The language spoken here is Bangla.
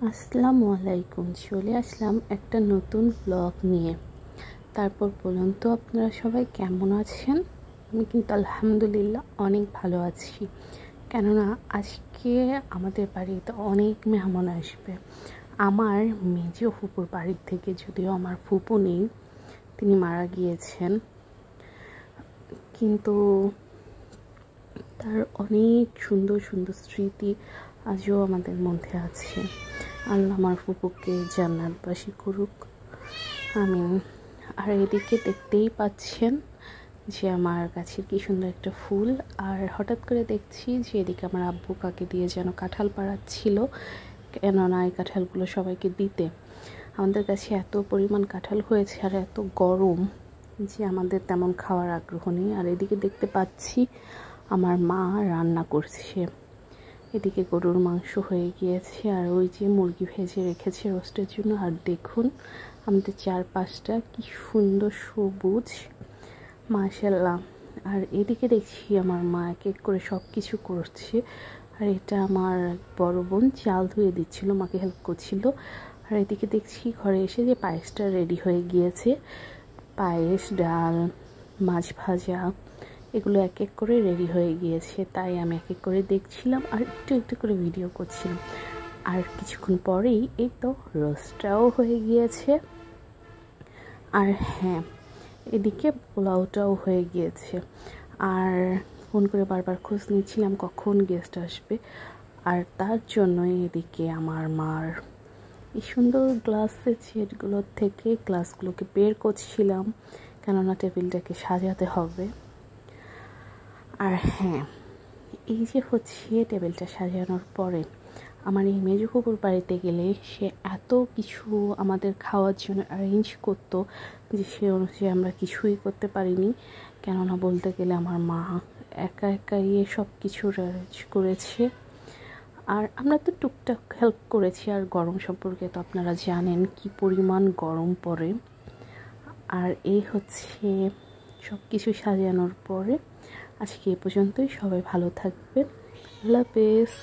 আসসালামু আলাইকুম। চলে আসলাম একটা নতুন ব্লগ নিয়ে। তারপর বলুন তো আপনারা সবাই কেমন আছেন? আমি কিন্তু আলহামদুলিল্লাহ অনেক ভালো আছি। কেননা আজকে আমাদের বাড়িতে অনেক মেহমান আসবে। আমার মেজো ফুপুর বাড়ির থেকে, যদিও আমার ফুপু নেই, তিনি মারা গিয়েছেন, কিন্তু তার অনেক সুন্দর সুন্দর স্মৃতি আজও আমাদের মধ্যে আছে। আল্লাহ আমার ফুপুকে জান্নাতবাসী করুক, আমিন। আর এদিকে দেখতেই পাচ্ছেন যে আমার গাছের কি সুন্দর একটা ফুল। আর হঠাৎ করে দেখছি যে এদিকে আমার আব্বু কাকে দিয়ে যেন কাঁঠাল পাড়াচ্ছিল, কেননা এই কাঁঠালগুলো সবাইকে দিতে। আমাদের কাছে এত পরিমাণ কাঁঠাল হয়েছে আর এত গরম যে আমাদের তেমন খাওয়ার আগ্রহ নেই। আর এদিকে দেখতে পাচ্ছি আমার মা রান্না করছে। এদিকে গরুর মাংস হয়ে গিয়েছে আর ওই যে মুরগি ভেজে রেখেছে রোস্টের জন্য। আর দেখুন আমাদের চারপাশটা কি সুন্দর সবুজ, মাশাআল্লাহ। আর এদিকে দেখছি আমার মা এক এক করে সব কিছু করছে। আর এটা আমার বড় বোন চাল ধুয়ে দিচ্ছিল, মাকে হেল্প করছিল। আর এদিকে দেখছি ঘরে এসে যে পায়েসটা রেডি হয়ে গিয়েছে। পায়েস, ডাল, মাছ ভাজা, এগুলো এক এক করে রেডি হয়ে গিয়েছে, তাই আমি এক এক করে দেখছিলাম আর একটু একটু করে ভিডিও করছিলাম। আর কিছুক্ষণ পরেই এই তো রোস্টটাও হয়ে গিয়েছে। আর হ্যাঁ, এদিকে পোলাওটাও হয়ে গিয়েছে। আর ফোন করে বারবার খোঁজ নিচ্ছিলাম কখন গেস্ট আসবে। আর তার জন্যই এদিকে আমার মার এই সুন্দর গ্লাসের সেটগুলোর থেকে গ্লাসগুলোকে বের করছিলাম, কেননা টেবিলটাকে সাজাতে হবে। আর হ্যাঁ, এই যে হচ্ছে টেবিলটা সাজানোর পরে আমার এই মেজো ফুপুর বাড়িতে গেলে সে এত কিছু আমাদের খাওয়ার জন্য অ্যারেঞ্জ করতো যে সে অনুযায়ী আমরা কিছুই করতে পারিনি। কেননা বলতে গেলে আমার মা একা একাই সব কিছু অ্যারেঞ্জ করেছে। আর আমরা তো টুকটাক হেল্প করেছি। আর গরম সম্পর্কে তো আপনারা জানেন কি পরিমাণ গরম পড়ে। আর এই হচ্ছে সব কিছু সাজানোর পরে আজকে এ পর্যন্তই। সবাই ভালো থাকবেন। আল্লাহ হাফেজ।